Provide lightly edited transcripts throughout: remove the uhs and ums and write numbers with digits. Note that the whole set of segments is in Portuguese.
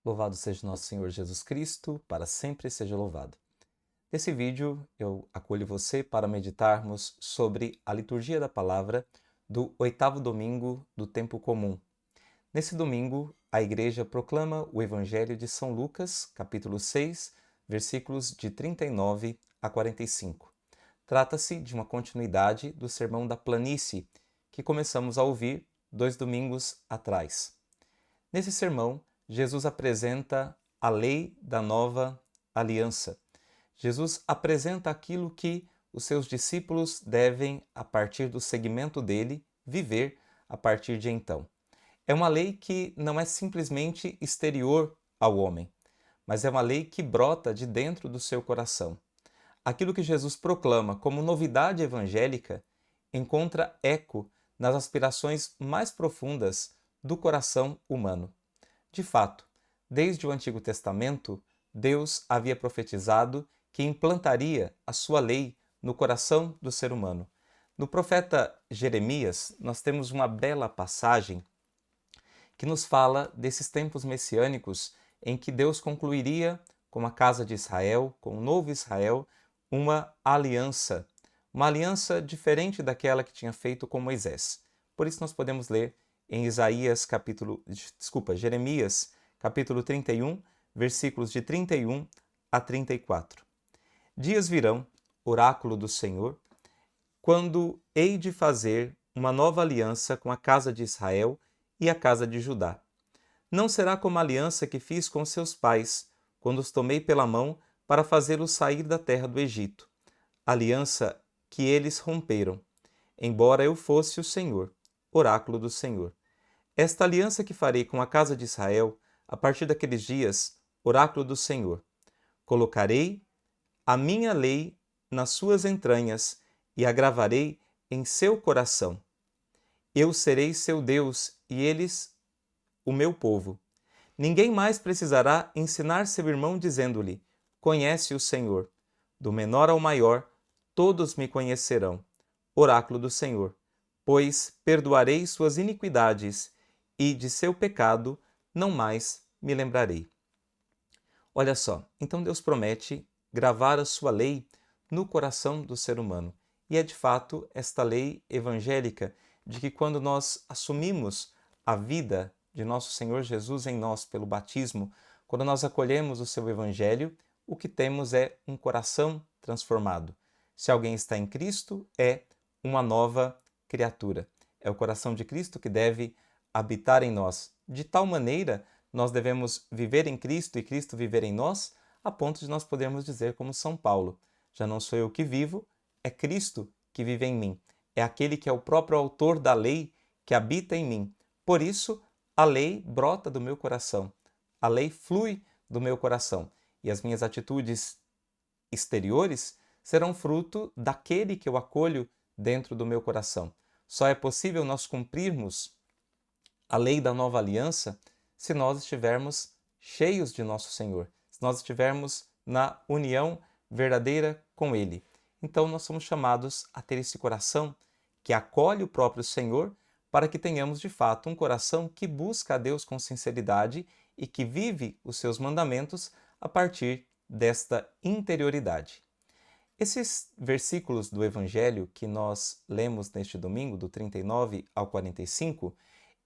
Louvado seja nosso Senhor Jesus Cristo, para sempre seja louvado. Nesse vídeo, eu acolho você para meditarmos sobre a liturgia da palavra do oitavo domingo do tempo comum. Nesse domingo, a Igreja proclama o Evangelho de São Lucas, capítulo 6, versículos de 39 a 45. Trata-se de uma continuidade do Sermão da Planície, que começamos a ouvir 2 domingos atrás. Nesse sermão, Jesus apresenta a lei da nova aliança. Jesus apresenta aquilo que os seus discípulos devem, a partir do seguimento dele, viver a partir de então. É uma lei que não é simplesmente exterior ao homem, mas é uma lei que brota de dentro do seu coração. Aquilo que Jesus proclama como novidade evangélica encontra eco nas aspirações mais profundas do coração humano. De fato, desde o Antigo Testamento, Deus havia profetizado que implantaria a sua lei no coração do ser humano. No profeta Jeremias, nós temos uma bela passagem que nos fala desses tempos messiânicos em que Deus concluiria com a casa de Israel, com o novo Israel, uma aliança diferente daquela que tinha feito com Moisés. Por isso nós podemos ler em Jeremias, capítulo 31, versículos de 31 a 34. Dias virão, oráculo do Senhor, quando hei de fazer uma nova aliança com a casa de Israel e a casa de Judá. Não será como a aliança que fiz com seus pais, quando os tomei pela mão para fazê-los sair da terra do Egito. Aliança que eles romperam, embora eu fosse o Senhor, oráculo do Senhor. Esta aliança que farei com a casa de Israel, a partir daqueles dias, oráculo do Senhor. Colocarei a minha lei nas suas entranhas e a gravarei em seu coração. Eu serei seu Deus e eles o meu povo. Ninguém mais precisará ensinar seu irmão dizendo-lhe: Conhece o Senhor. Do menor ao maior, todos me conhecerão. Oráculo do Senhor. Pois perdoarei suas iniquidades e de seu pecado não mais me lembrarei. Olha só, então Deus promete gravar a sua lei no coração do ser humano. E é de fato esta lei evangélica de que quando nós assumimos a vida de nosso Senhor Jesus em nós pelo batismo, quando nós acolhemos o seu evangelho, o que temos é um coração transformado. Se alguém está em Cristo, é uma nova criatura. É o coração de Cristo que deve habitar em nós. De tal maneira, nós devemos viver em Cristo e Cristo viver em nós, a ponto de nós podermos dizer como São Paulo: já não sou eu que vivo, é Cristo que vive em mim. É aquele que é o próprio autor da lei que habita em mim. Por isso, a lei brota do meu coração. A lei flui do meu coração. E as minhas atitudes exteriores serão fruto daquele que eu acolho dentro do meu coração. Só é possível nós cumprirmos a lei da nova aliança se nós estivermos cheios de nosso Senhor, se nós estivermos na união verdadeira com Ele. Então nós somos chamados a ter esse coração que acolhe o próprio Senhor, para que tenhamos de fato um coração que busca a Deus com sinceridade e que vive os seus mandamentos a partir desta interioridade. Esses versículos do Evangelho que nós lemos neste domingo, do 39 ao 45,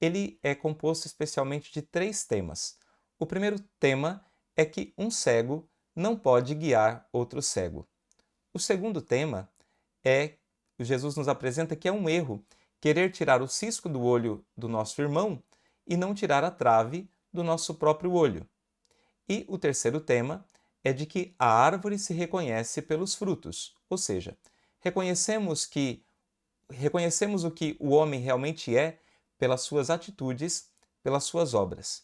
ele é composto especialmente de 3 temas. O primeiro tema é que um cego não pode guiar outro cego. O segundo tema é, Jesus nos apresenta que é um erro querer tirar o cisco do olho do nosso irmão e não tirar a trave do nosso próprio olho. E o terceiro tema é de que a árvore se reconhece pelos frutos, ou seja, reconhecemos o que o homem realmente é pelas suas atitudes, pelas suas obras.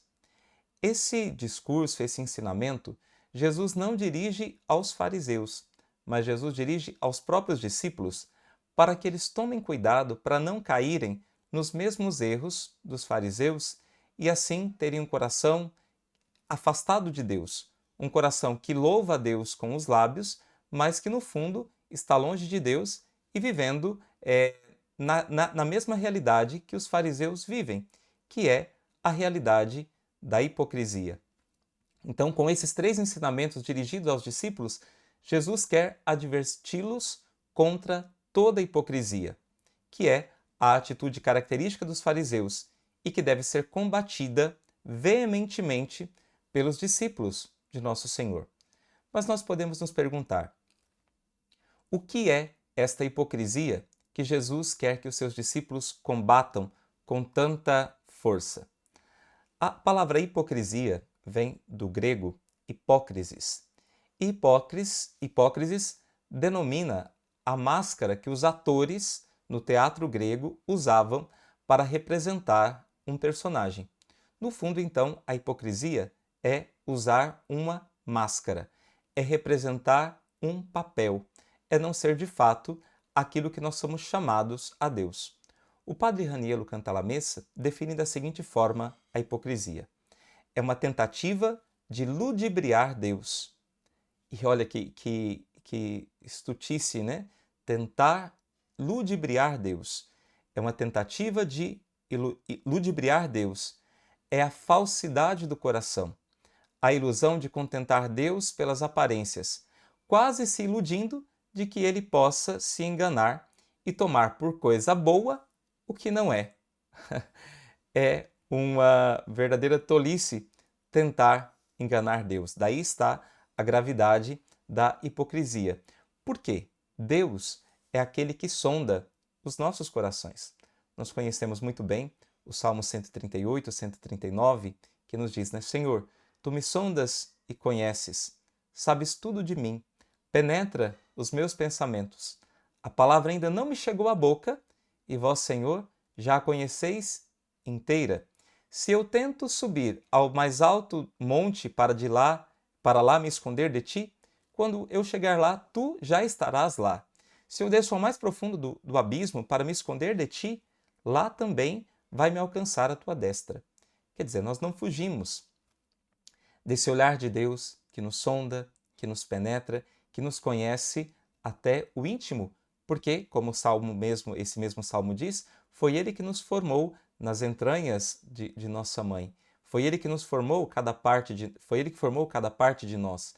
Esse discurso, esse ensinamento, Jesus não dirige aos fariseus, mas Jesus dirige aos próprios discípulos para que eles tomem cuidado para não caírem nos mesmos erros dos fariseus e assim terem um coração afastado de Deus, um coração que louva a Deus com os lábios, mas que no fundo está longe de Deus e vivendo na mesma realidade que os fariseus vivem, que é a realidade da hipocrisia. Então, com esses três ensinamentos dirigidos aos discípulos, Jesus quer adverti-los contra toda hipocrisia, que é a atitude característica dos fariseus e que deve ser combatida veementemente pelos discípulos de nosso Senhor. Mas nós podemos nos perguntar: o que é esta hipocrisia que Jesus quer que os seus discípulos combatam com tanta força? A palavra hipocrisia vem do grego hipócrisis. Hipócrisis denomina a máscara que os atores no teatro grego usavam para representar um personagem. No fundo, então, a hipocrisia é usar uma máscara, é representar um papel, é não ser de fato aquilo que nós somos chamados a Deus. O padre Raniero Cantalamessa define da seguinte forma a hipocrisia: é uma tentativa de ludibriar Deus. E olha que estutice, né? Tentar ludibriar Deus. É uma tentativa de ludibriar Deus. É a falsidade do coração, a ilusão de contentar Deus pelas aparências, quase se iludindo de que ele possa se enganar e tomar por coisa boa o que não é. É uma verdadeira tolice tentar enganar Deus. Daí está a gravidade da hipocrisia. Por quê? Deus é aquele que sonda os nossos corações. Nós conhecemos muito bem o Salmo 138, 139, que nos diz, né? Senhor, tu me sondas e conheces, sabes tudo de mim, penetra os meus pensamentos. A palavra ainda não me chegou à boca, e vós, Senhor, já a conheceis inteira. Se eu tento subir ao mais alto monte para lá me esconder de ti, quando eu chegar lá, tu já estarás lá. Se eu desço ao mais profundo do abismo para me esconder de ti, lá também vai me alcançar a tua destra. Quer dizer, nós não fugimos desse olhar de Deus que nos sonda, que nos penetra, que nos conhece até o íntimo, porque, como o salmo mesmo, esse mesmo salmo diz, foi Ele que nos formou nas entranhas de nossa mãe. Foi Ele que nos formou foi Ele que formou cada parte de nós.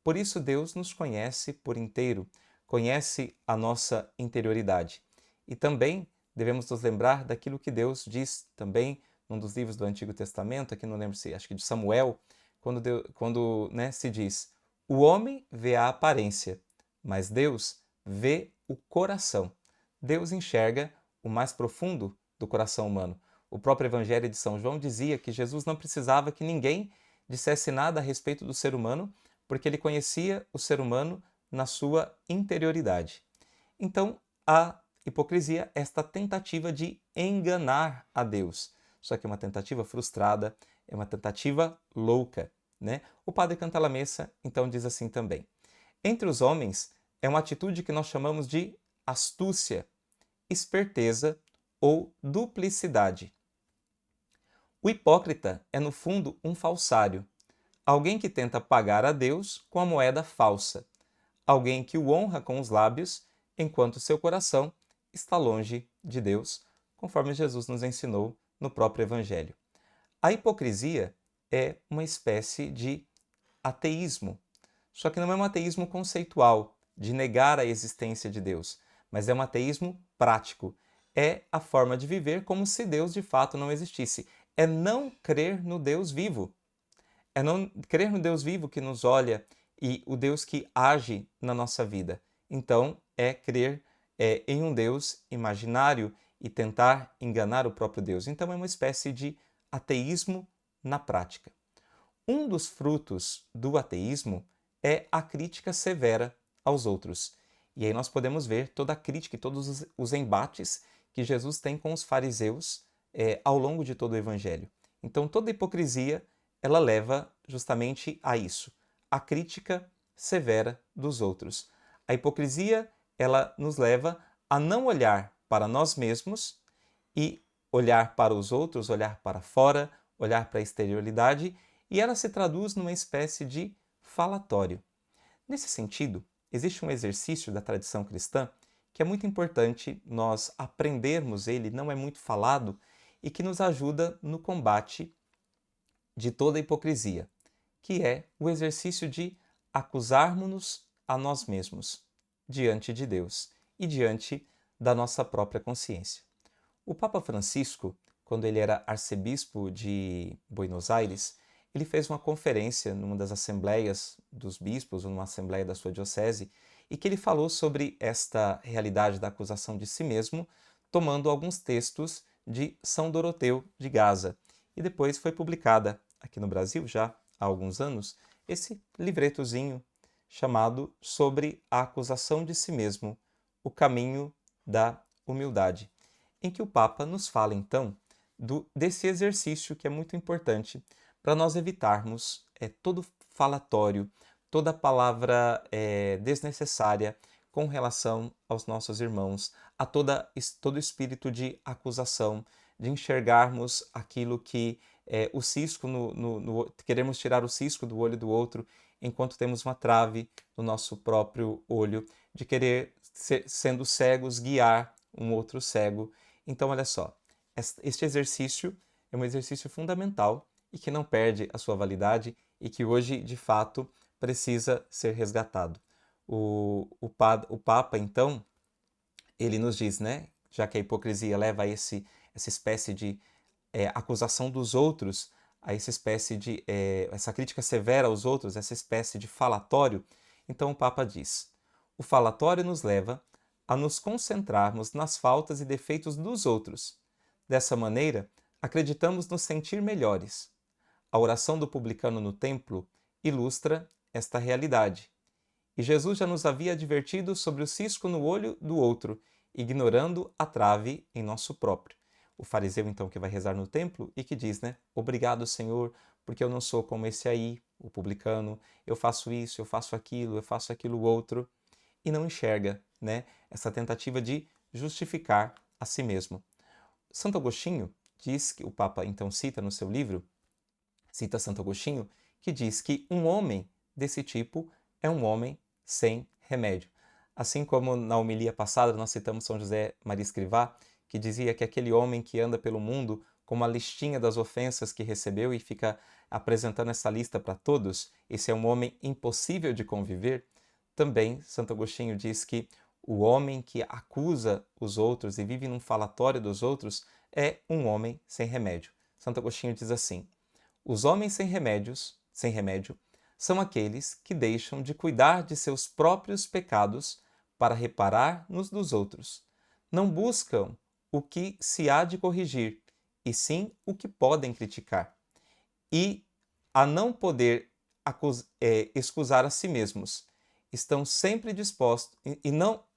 Por isso Deus nos conhece por inteiro, conhece a nossa interioridade. E também devemos nos lembrar daquilo que Deus diz também num dos livros do Antigo Testamento, aqui não lembro se, acho que de Samuel, quando se diz: o homem vê a aparência, mas Deus vê o coração. Deus enxerga o mais profundo do coração humano. O próprio Evangelho de São João dizia que Jesus não precisava que ninguém dissesse nada a respeito do ser humano, porque ele conhecia o ser humano na sua interioridade. Então, a hipocrisia é esta tentativa de enganar a Deus. Só que é uma tentativa frustrada, é uma tentativa louca, né? O padre Cantalamessa, então, diz assim também: entre os homens, é uma atitude que nós chamamos de astúcia, esperteza ou duplicidade. O hipócrita é, no fundo, um falsário, alguém que tenta pagar a Deus com a moeda falsa, alguém que o honra com os lábios, enquanto seu coração está longe de Deus, conforme Jesus nos ensinou no próprio Evangelho. A hipocrisia é uma espécie de ateísmo, só que não é um ateísmo conceitual, de negar a existência de Deus, mas é um ateísmo prático. É a forma de viver como se Deus de fato não existisse. É não crer no Deus vivo. É não crer no Deus vivo que nos olha e o Deus que age na nossa vida. Então, é crer em um Deus imaginário e tentar enganar o próprio Deus. Então, é uma espécie de ateísmo na prática. Um dos frutos do ateísmo é a crítica severa aos outros. E aí nós podemos ver toda a crítica e todos os embates que Jesus tem com os fariseus ao longo de todo o Evangelho. Então, toda hipocrisia, ela leva justamente a isso, a crítica severa dos outros. A hipocrisia, ela nos leva a não olhar para nós mesmos e olhar para os outros, olhar para fora, olhar para a exterioridade, e ela se traduz numa espécie de falatório. Nesse sentido, existe um exercício da tradição cristã que é muito importante nós aprendermos ele, não é muito falado, e que nos ajuda no combate de toda a hipocrisia, que é o exercício de acusarmos-nos a nós mesmos diante de Deus e diante da nossa própria consciência. O Papa Francisco, quando ele era arcebispo de Buenos Aires, ele fez uma conferência numa das assembleias dos bispos, ou numa assembleia da sua diocese, e que ele falou sobre esta realidade da acusação de si mesmo, tomando alguns textos de São Doroteu de Gaza. E depois foi publicada aqui no Brasil, já há alguns anos, esse livretozinho chamado Sobre a Acusação de Si Mesmo, o Caminho da Humildade, em que o Papa nos fala, então, desse exercício que é muito importante para nós evitarmos todo falatório, toda palavra desnecessária com relação aos nossos irmãos, a todo espírito de acusação, de enxergarmos aquilo que o cisco queremos tirar o cisco do olho do outro, enquanto temos uma trave no nosso próprio olho, de querer, sendo cegos, guiar um outro cego. Então, olha só, este exercício é um exercício fundamental e que não perde a sua validade e que hoje, de fato, precisa ser resgatado. O Papa, então, ele nos diz, né, já que a hipocrisia leva a essa espécie de acusação dos outros, a essa espécie de essa crítica severa aos outros, essa espécie de falatório, então o Papa diz: o falatório nos leva a nos concentrarmos nas faltas e defeitos dos outros. Dessa maneira, acreditamos nos sentir melhores. A oração do publicano no templo ilustra esta realidade. E Jesus já nos havia advertido sobre o cisco no olho do outro, ignorando a trave em nosso próprio. O fariseu, então, que vai rezar no templo e que diz, né? Obrigado, Senhor, porque eu não sou como esse aí, o publicano, eu faço isso, eu faço aquilo outro, e não enxerga, né? Essa tentativa de justificar a si mesmo. Santo Agostinho diz, que o Papa então cita no seu livro, cita Santo Agostinho, que diz que um homem desse tipo é um homem sem remédio. Assim como na homilia passada nós citamos São José Maria Escrivá, que dizia que aquele homem que anda pelo mundo com uma listinha das ofensas que recebeu e fica apresentando essa lista para todos, esse é um homem impossível de conviver. Também Santo Agostinho diz que o homem que acusa os outros e vive num falatório dos outros é um homem sem remédio. Santo Agostinho diz assim: os homens sem remédio, são aqueles que deixam de cuidar de seus próprios pecados para reparar nos dos outros. Não buscam o que se há de corrigir, e sim o que podem criticar. E a não poder excusar a si mesmos, estão sempre dispostos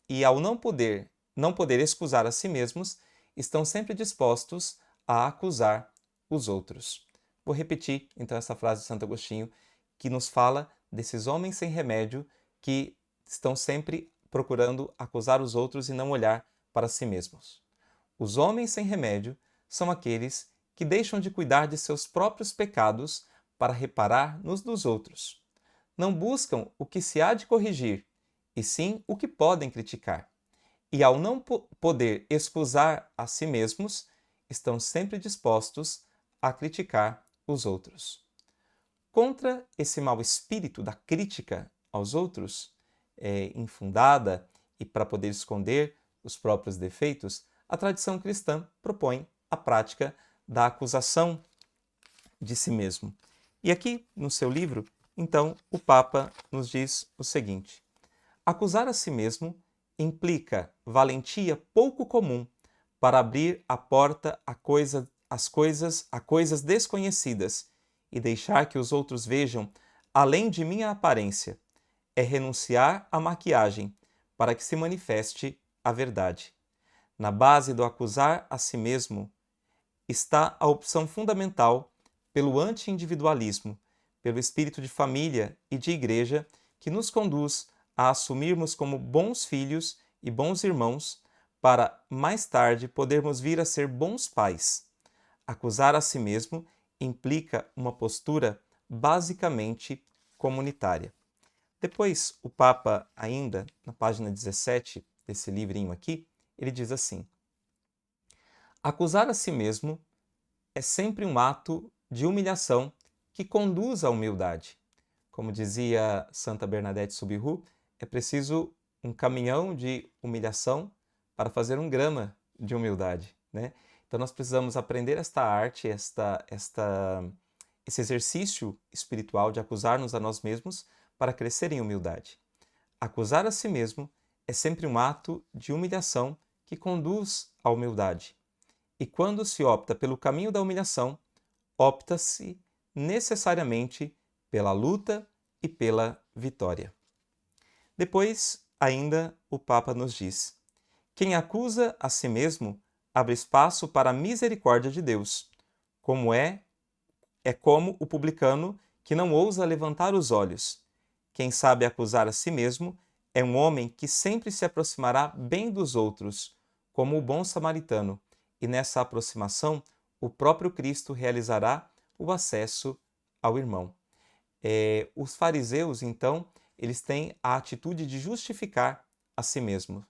e ao não poder excusar a si mesmos, estão sempre dispostos a acusar os outros. Vou repetir então essa frase de Santo Agostinho, que nos fala desses homens sem remédio que estão sempre procurando acusar os outros e não olhar para si mesmos. Os homens sem remédio são aqueles que deixam de cuidar de seus próprios pecados para reparar nos dos outros. Não buscam o que se há de corrigir, e sim o que podem criticar. E ao não poder excusar a si mesmos, estão sempre dispostos a criticar os outros. Contra esse mau espírito da crítica aos outros, infundada e para poder esconder os próprios defeitos, a tradição cristã propõe a prática da acusação de si mesmo. E aqui, no seu livro, então, o Papa nos diz o seguinte: acusar a si mesmo implica valentia pouco comum para abrir a porta a coisas desconhecidas e deixar que os outros vejam além de minha aparência. É renunciar à maquiagem para que se manifeste a verdade. Na base do acusar a si mesmo está a opção fundamental pelo anti-individualismo, pelo espírito de família e de igreja que nos conduz a assumirmos como bons filhos e bons irmãos para, mais tarde, podermos vir a ser bons pais. Acusar a si mesmo implica uma postura basicamente comunitária. Depois, o Papa, ainda, na página 17 desse livrinho aqui, ele diz assim: acusar a si mesmo é sempre um ato de humilhação que conduz à humildade. Como dizia Santa Bernadette Soubirous, é preciso um caminhão de humilhação para fazer um grama de humildade, né? Então nós precisamos aprender esta arte, esse exercício espiritual de acusar-nos a nós mesmos para crescer em humildade. Acusar a si mesmo é sempre um ato de humilhação que conduz à humildade. E quando se opta pelo caminho da humilhação, opta-se necessariamente pela luta e pela vitória. Depois, ainda, o Papa nos diz: quem acusa a si mesmo abre espaço para a misericórdia de Deus, como o publicano que não ousa levantar os olhos. Quem sabe acusar a si mesmo é um homem que sempre se aproximará bem dos outros, como o bom samaritano, e nessa aproximação o próprio Cristo realizará o acesso ao irmão. Os fariseus, então, eles têm a atitude de justificar a si mesmos.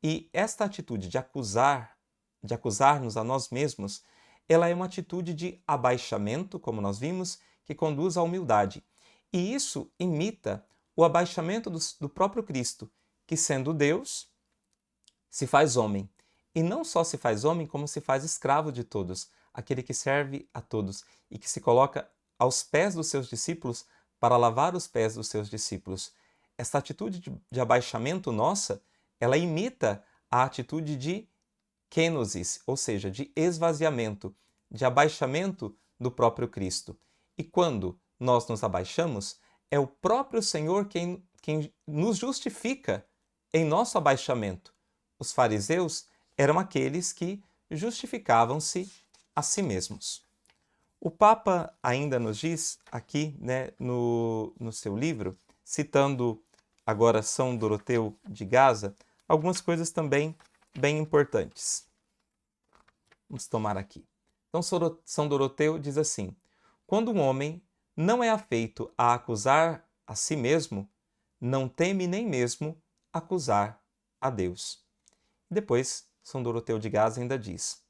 E esta atitude de acusar-nos a nós mesmos, ela é uma atitude de abaixamento, como nós vimos, que conduz à humildade. E isso imita o abaixamento do próprio Cristo, que sendo Deus, se faz homem. E não só se faz homem, como se faz escravo de todos, aquele que serve a todos e que se coloca aos pés dos seus discípulos para lavar os pés dos seus discípulos. Essa atitude de abaixamento nossa, ela imita a atitude de kenosis, ou seja, de esvaziamento, de abaixamento do próprio Cristo. E quando nós nos abaixamos, é o próprio Senhor quem nos justifica em nosso abaixamento. Os fariseus eram aqueles que justificavam-se a si mesmos. O Papa ainda nos diz aqui, né, no seu livro, citando agora São Doroteu de Gaza, algumas coisas também bem importantes. Vamos tomar aqui. Então, São Doroteu diz assim: quando um homem não é afeito a acusar a si mesmo, não teme nem mesmo acusar a Deus. Depois, São Doroteu de Gaza ainda diz: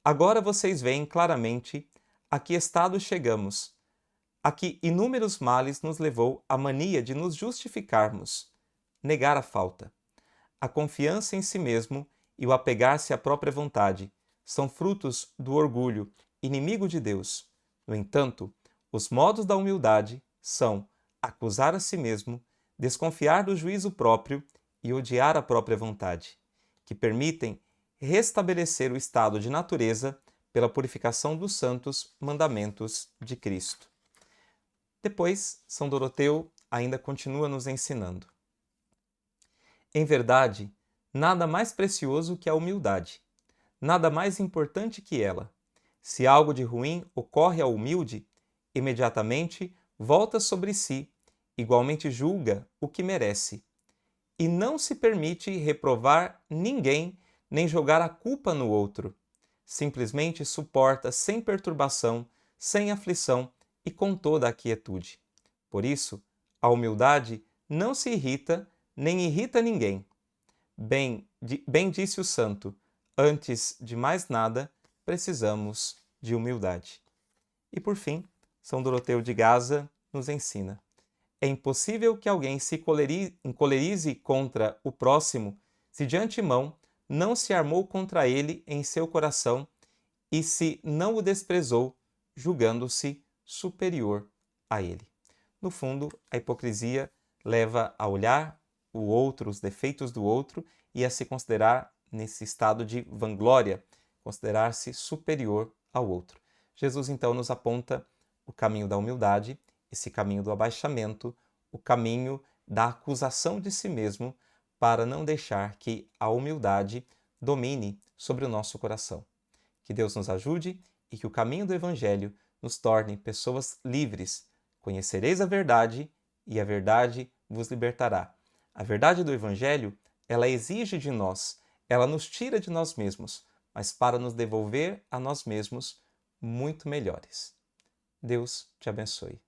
agora vocês veem claramente a que estado chegamos, a que inúmeros males nos levou a mania de nos justificarmos, negar a falta. A confiança em si mesmo e o apegar-se à própria vontade são frutos do orgulho, inimigo de Deus. No entanto, os modos da humildade são acusar a si mesmo, desconfiar do juízo próprio e odiar a própria vontade, que permitem restabelecer o estado de natureza pela purificação dos santos mandamentos de Cristo. Depois, São Doroteu ainda continua nos ensinando. Em verdade, nada mais precioso que a humildade, nada mais importante que ela. Se algo de ruim ocorre ao humilde, imediatamente volta sobre si, igualmente julga o que merece, e não se permite reprovar ninguém nem jogar a culpa no outro. Simplesmente suporta sem perturbação, sem aflição e com toda a quietude. Por isso, a humildade não se irrita nem irrita ninguém. Bem disse o santo, antes de mais nada, precisamos de humildade. E por fim, São Doroteu de Gaza nos ensina: é impossível que alguém se encolerize contra o próximo se de antemão não se armou contra ele em seu coração e se não o desprezou, julgando-se superior a ele. No fundo, a hipocrisia leva a olhar o outro, os defeitos do outro, e a se considerar nesse estado de vanglória, considerar-se superior ao outro. Jesus, então, nos aponta o caminho da humildade, esse caminho do abaixamento, o caminho da acusação de si mesmo, para não deixar que a humildade domine sobre o nosso coração. Que Deus nos ajude e que o caminho do Evangelho nos torne pessoas livres. Conhecereis a verdade e a verdade vos libertará. A verdade do Evangelho, ela exige de nós, ela nos tira de nós mesmos, mas para nos devolver a nós mesmos muito melhores. Deus te abençoe.